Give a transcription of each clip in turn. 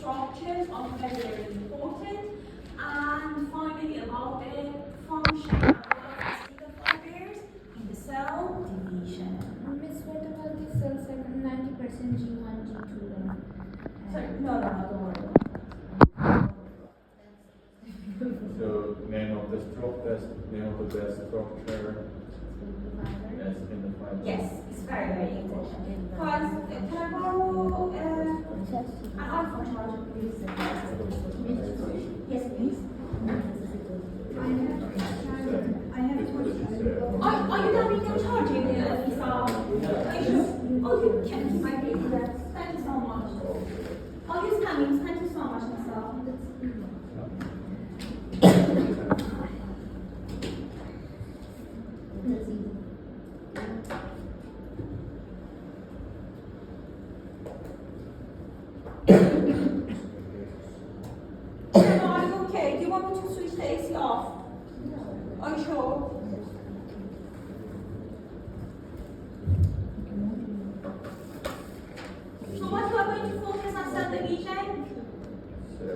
structures are very important. And finally, about the function of the fibers in the cell division. Miss, what about the cells like 90% G1, G2 then? Sorry, no, don't worry. So name of the structure, yes, in the fiber. Yes, it's very important. Because can I borrow an iPhone charger, please? Yes, please. I have a question. Are you done with your charging, Lisa? Are you sure? Okay, can you my please? Thank you so much. Oh, he's coming. Thank you so much, Lisa. Are you okay? Do you want me to switch the AC off? Are you sure? So what you are going to focus on cell division? So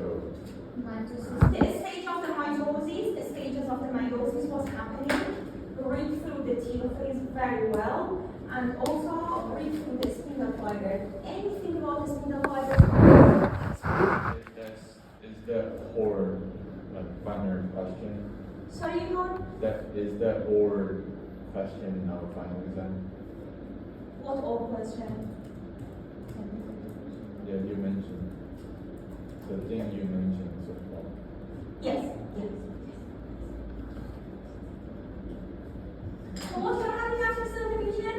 The stage of the meiosis, the stages of the meiosis, what's happening. Read through the telophase very well, and also read through the spindle fiber. Anything about the spindle fiber? is that or like binary question? Sorry, Yvonne? Is that or question in our final exam? What old question? Yeah, you mentioned. The thing you mentioned so far. Yes. So what you're having after cell division?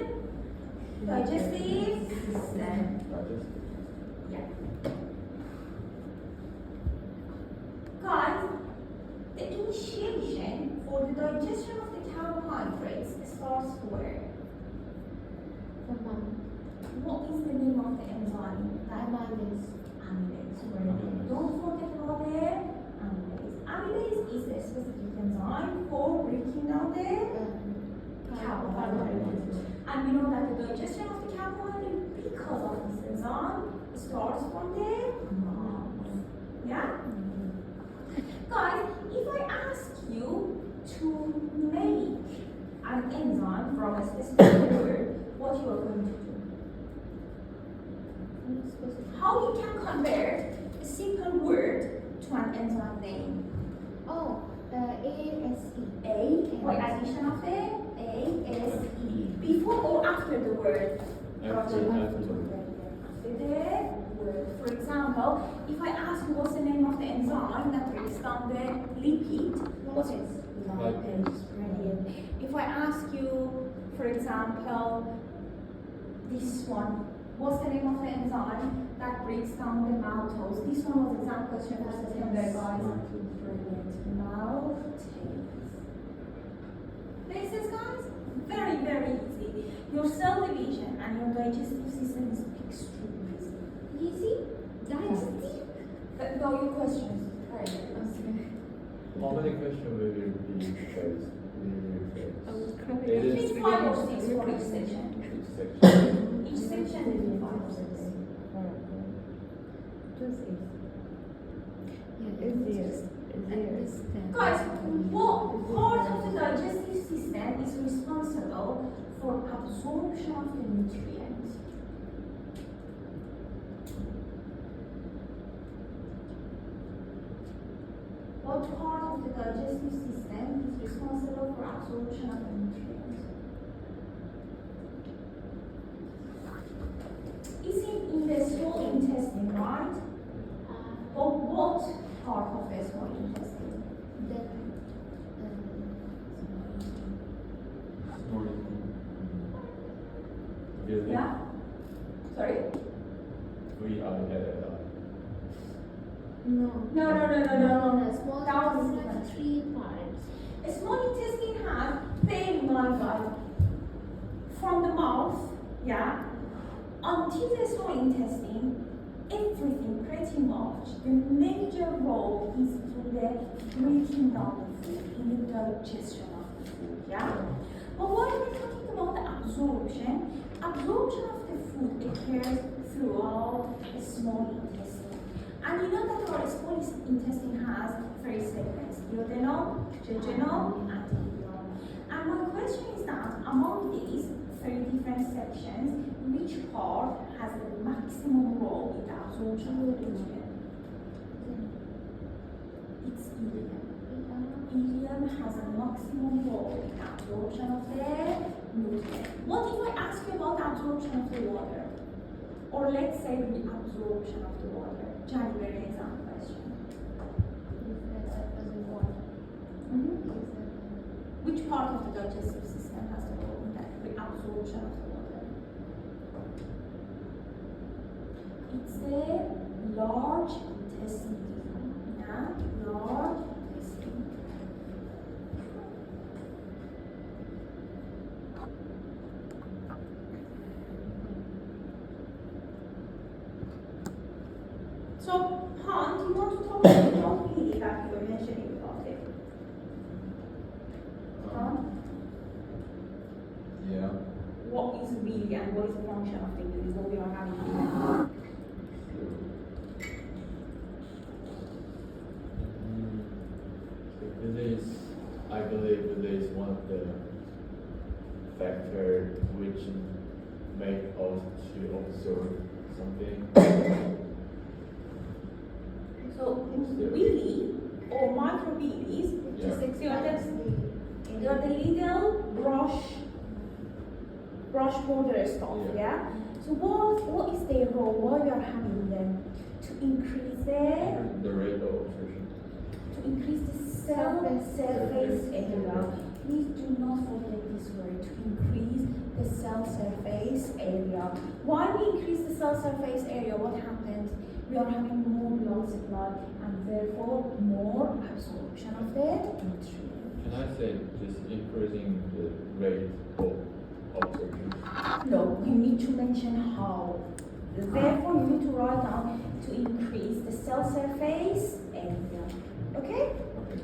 Digestive system. Digestive. Yeah. Guys, the initiation for the digestion of the carbohydrates starts where? What is the name of the enzyme? Amylase. Amylase. Don't forget about the amylase. Amylase is a specific enzyme for breaking down the carbohydrates. And we know that the digestion of the carbohydrate, because of this enzyme, starts from the mouth. Yeah? Guys, if I ask you to make an enzyme from a specific word, what you are going to do? How you can convert a simple word to an enzyme name? ASE. By addition of the ASE. Before or after the word? After the word. For example, if I ask you what's the name of the enzyme that breaks down the lipid, what is lipase? Brilliant. If I ask you, for example, this one, what's the name of the enzyme that breaks down the maltose? This one was exam question for September, guys. Brilliant. Maltase. Makes sense, guys? Very, very easy. Your cell division and your digestive system is extremely easy. Easy? Digestive? No, your questions. Very good. How many questions will you repeat, guys? At least 5 or 6 for each section. Each section. Each section will be 5 or 6. Guys, what part of the digestive system is responsible for absorption of the nutrients? What part of the digestive system is responsible for absorption of the nutrients? Is it in the small intestine, right? Or what part of the small intestine? Really? Yeah? Sorry? No. No. Small That was intestine has 3 parts. A small intestine has, bear in mind, guys, from the mouth, yeah, until the small intestine, everything pretty much, the major role is to the breaking down the food, in the digestion of the food, yeah? But when we're talking about the absorption of the food occurs throughout the small intestine. And you know that our small intestine has three segments: duodenum, jejunum, and ileum. And my question is that among these three different sections, which part has the maximum role in the absorption of the nutrient? It's ileum. Ileum has a maximum role in the absorption of the nutrient. What if I ask you about the absorption of the water? Or let's say the absorption of the water. Johnny, very example question. Which part of the digestive system has the role in that reabsorption of the water? It's the large intestine. Yeah, large intestine. So, Han, do you want to talk about the LP that you were mentioning about it? Han? Yeah. What is really and what is the function of the unit? What we are having here? So this is, I believe this is one of the factors which make us to observe something. So, villi or microvillis, Yeah. they are the little brush border stuff, yeah? So what is their role? Why we are having them? To increase The rate of observation. to increase the cell surface area. Please do not forget this word, to increase the cell surface area. Why we increase the cell surface area? What happens? We are having more blood supply and therefore more absorption of the nutrient. Can I say just increasing the rate of observation? No, you need to mention how. Therefore, you need to write down to increase the cell surface area. Okay? Okay.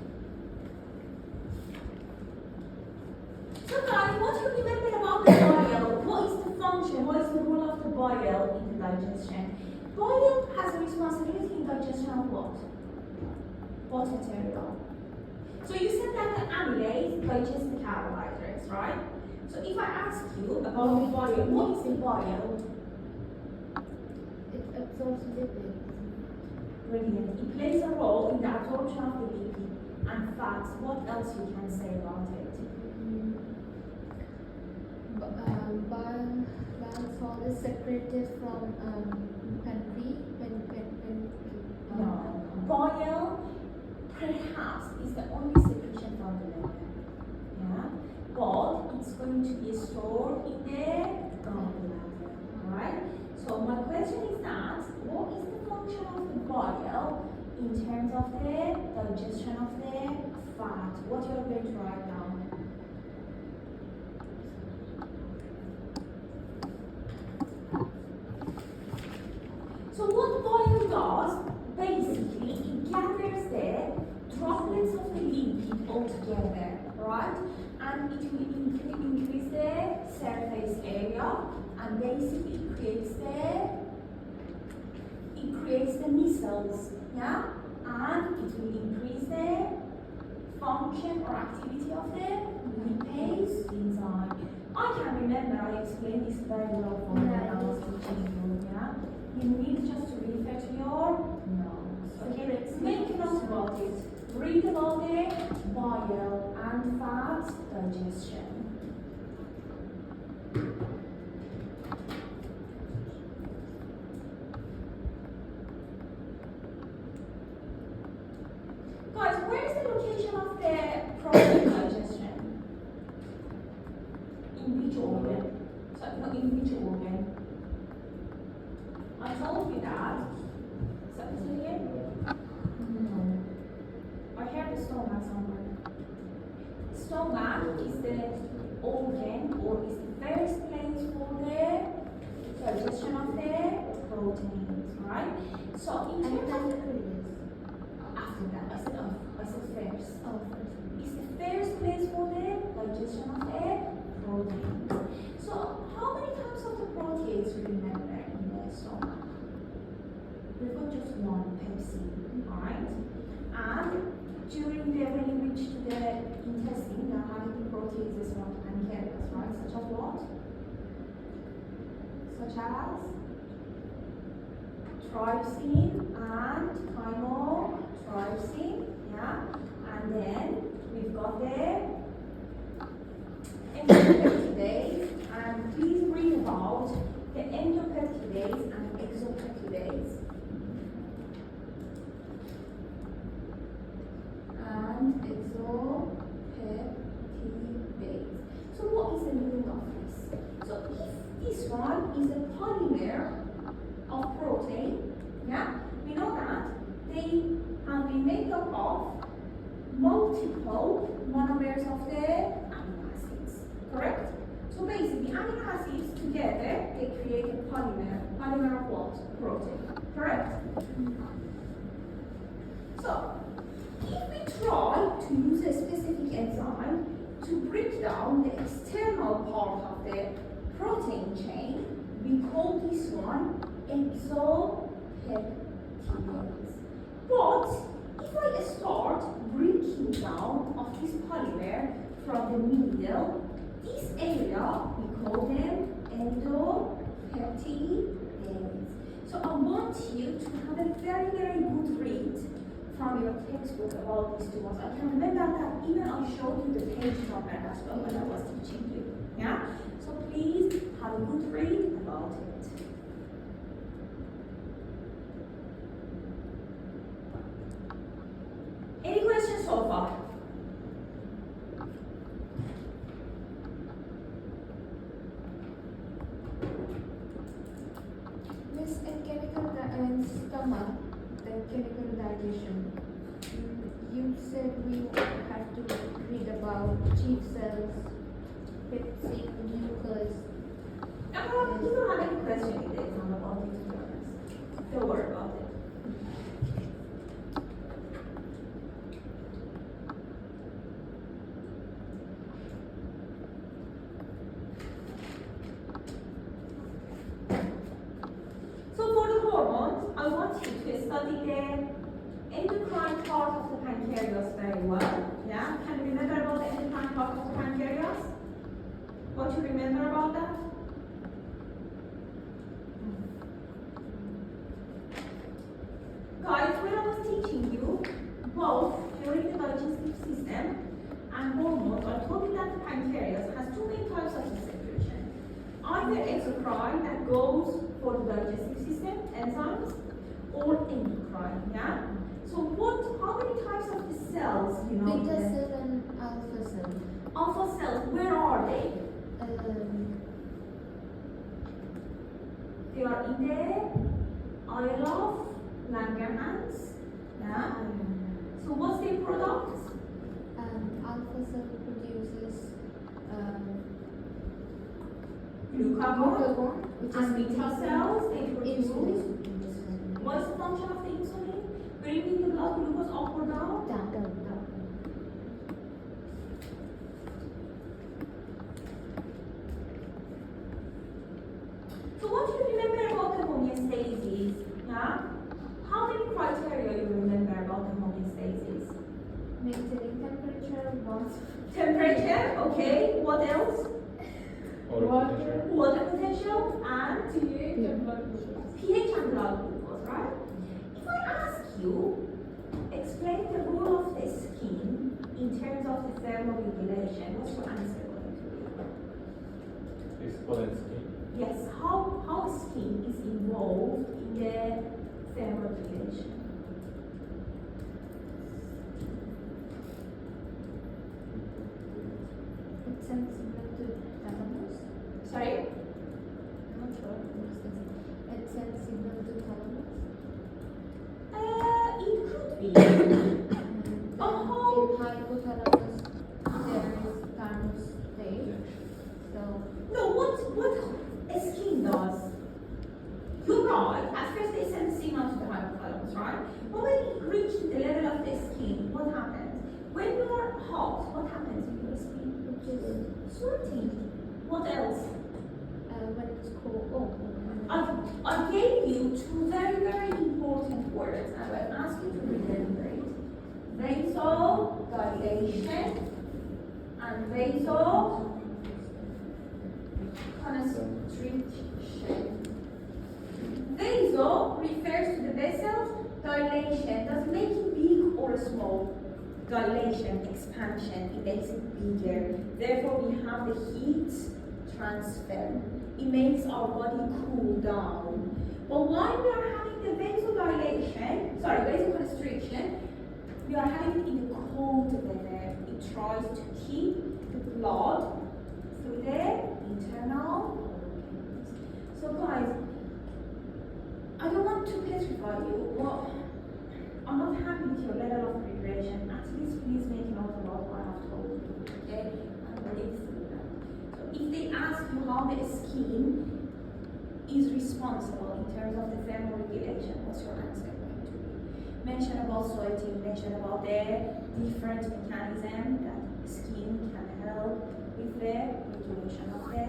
So guys, what you remember about the bile? What is the function? What is the role of the bile in the digestion? Bile has a responsibility in digestion of what? What material? So you said that the amylase digests the carbohydrates, right? So if I ask you about the bile, what is the bile? It absorbs lipids. Brilliant. It plays a role in the absorption of the lipid and fats. What else you can say about it? Bile salt is secreted from pancreas No. Bile perhaps is the only secretion from the liver. Yeah. But it's going to be stored in the gallbladder. Alright? So my question is that what is the function of the bile in terms of the digestion of the fat? What you are going to write down? So what bile does, basically, it gathers the droplets of the lipid all together, right? And it will increase the surface area, and basically it creates the micelles, yeah? And it will increase the function or activity of the lipase enzyme. I can remember I explained this very well for you when I was teaching you, yeah? You need just to refer to your notes. Okay, let's make a note about it. Read about the bile and fat digestion. Guys, where is the location of the protein digestion? In which organ? So, no, in which organ? I told you that. So, is it here? No. I heard the stomach somewhere. Stomach is the organ or is the first place for the digestion of the proteins, right? So, in terms of after that, I said first. Oh, first. It's the first place for the digestion of the proteins. So, how many types of the proteins you remember in the stomach? We've got just one, peptide. such as trypsin and chymotrypsin, yeah, and then we've got the endopeptidase, and please read about the endopeptidase and exopeptidase. And exopeptidase. So what is the meaning of this? So if this one is a polymer of protein, yeah, we know that they have been made up of multiple monomers of the amino acids, correct? So basically, amino acids together, they create a polymer. Polymer of what? Protein, correct? So, if we try to use a specific enzyme to break down the external part of the protein chain, we call this one exopeptidase. But if I start breaking down of this polymer from the middle, this area we call them endopeptidase. So I want you to have a very, very good read from your textbook about these two ones. I can remember that even I showed you the page number as well when I was teaching you. Yeah? So please have a good read about it. Any questions so far? Miss, in stomach, the chemical digestion, you said we have to read about chief cells, pepsin, mucus. You don't have any question in the exam about it, to be honest. Don't worry about it. So for the hormones, I want you to study the endocrine part of the pancreas very well. Yeah? Can you remember about the endocrine part of the pancreas? What you remember about that? Guys, when I was teaching you both during the digestive system and hormones, I told you that the pancreas has two main types of secretion. Either exocrine that goes for the digestive system, enzymes, or endocrine, yeah? So how many types of the cells, you know? Beta cell and alpha cell. Alpha cells, where are they? They are in the Isle of Langerhans, yeah? So what's their product? Alpha cell produces Glucagon. which And is beta cells, they produce. insulin. What's the function of the insulin? Bringing the blood glucose up or down? Down. So what do you remember about the homeostasis? Yeah? How many criteria you remember about the homeostasis? Maintaining temperature, warmth. Temperature, okay. What else? Water temperature. Water potential and pH and blood pressure. pH and blood glucose, right? If I ask you, explain the role of the skin in terms of the thermoregulation, what's your answer going to be? Exponent skin. Yes, how skin is involved in the thermoregulation? It's sensible to thalamus. Sorry? I'm not sure. It's sensible to thalamus. It could be. And Oh. in hypothalamus, there is thymus stage. So No, what a skin does? You're right. At first they send signal to the hypothalamus, right? But when it reaches the level of the skin, what happens? When you are hot, what happens in your skin? which is Sweating. What else? when it's cold. I gave you two very, very important words, and I will ask you to remember it. Vasodilation and vasoconstriction. vasodilation, expansion, it makes it bigger. Therefore, we have the heat transfer. It makes our body cool down. But while we are having the vasoconstriction, we are having it in the cold weather. It tries to keep the blood through the internal organs. So guys, I don't want to petrify you. Well, I'm not happy with your level of preparation. At least please make note about what I have told you. Okay? And live through that. So if they ask you how the skin is responsible in terms of the thermoregulation, what's your answer going to be? Mention about sweating, mention about the different mechanism that skin can help with the regulation of the.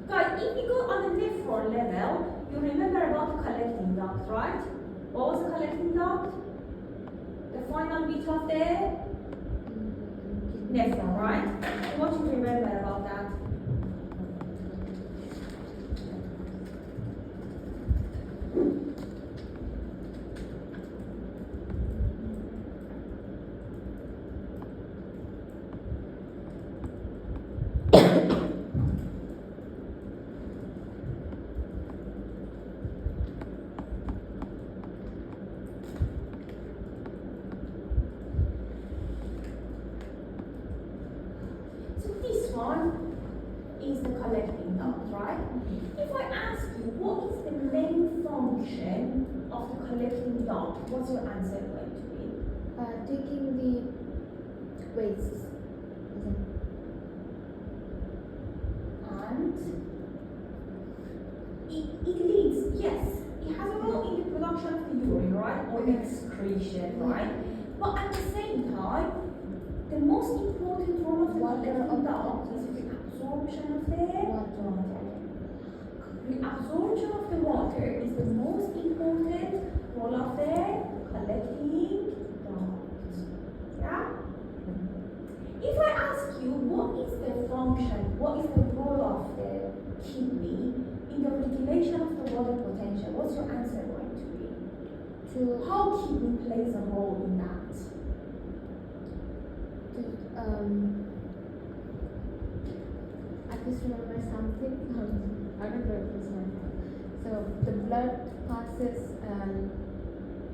Guys, if you go on the nephron level, you remember about the collecting duct, right? What was the collecting duct? The final bit of the nephron, right? What do you remember about that? So this one is the collecting duct, right? If I ask you what is the main function of the collecting duct, what's your answer going to be? Taking the waste. And it leads, yes, it has a role in the production of the urine, right? Or excretion, right? But at the same time, the most important role of the collecting duct is the absorption of the water. The absorption of the water is the most important role of the collecting duct. Yeah? If I ask you what is the function, what is the role of the kidney in the regulation of the water potential, what's your answer going to be? How kidney plays a role in that? I just remember something. I don't know if it's right. So the blood passes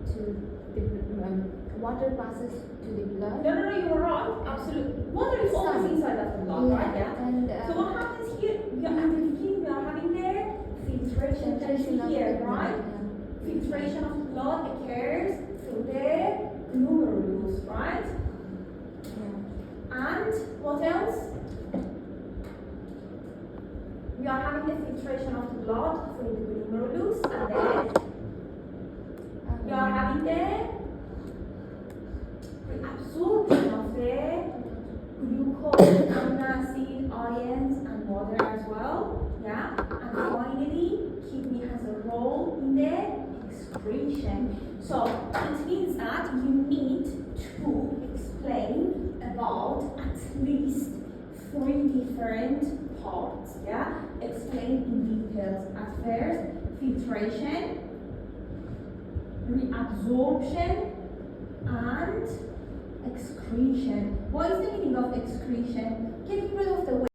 to the water passes to the blood. No, you were right. Absolutely. Water is always inside of the blood, right? Yeah. And So what happens here? We are at the beginning, we are having the filtration filtration here, of the right? blood, Filtration of the blood occurs through the glomerulus, right? And what else? We are having the filtration of the blood through the glomerulus, and then we are having the absorption of the glucose, amino acid, ions, and water as well. Yeah, and finally, kidney has a role in the excretion. So it means that you need to explain about at least 3 different parts. Yeah, explain in details. At first, filtration, reabsorption, and excretion. What is the meaning of excretion? Getting rid of the waste.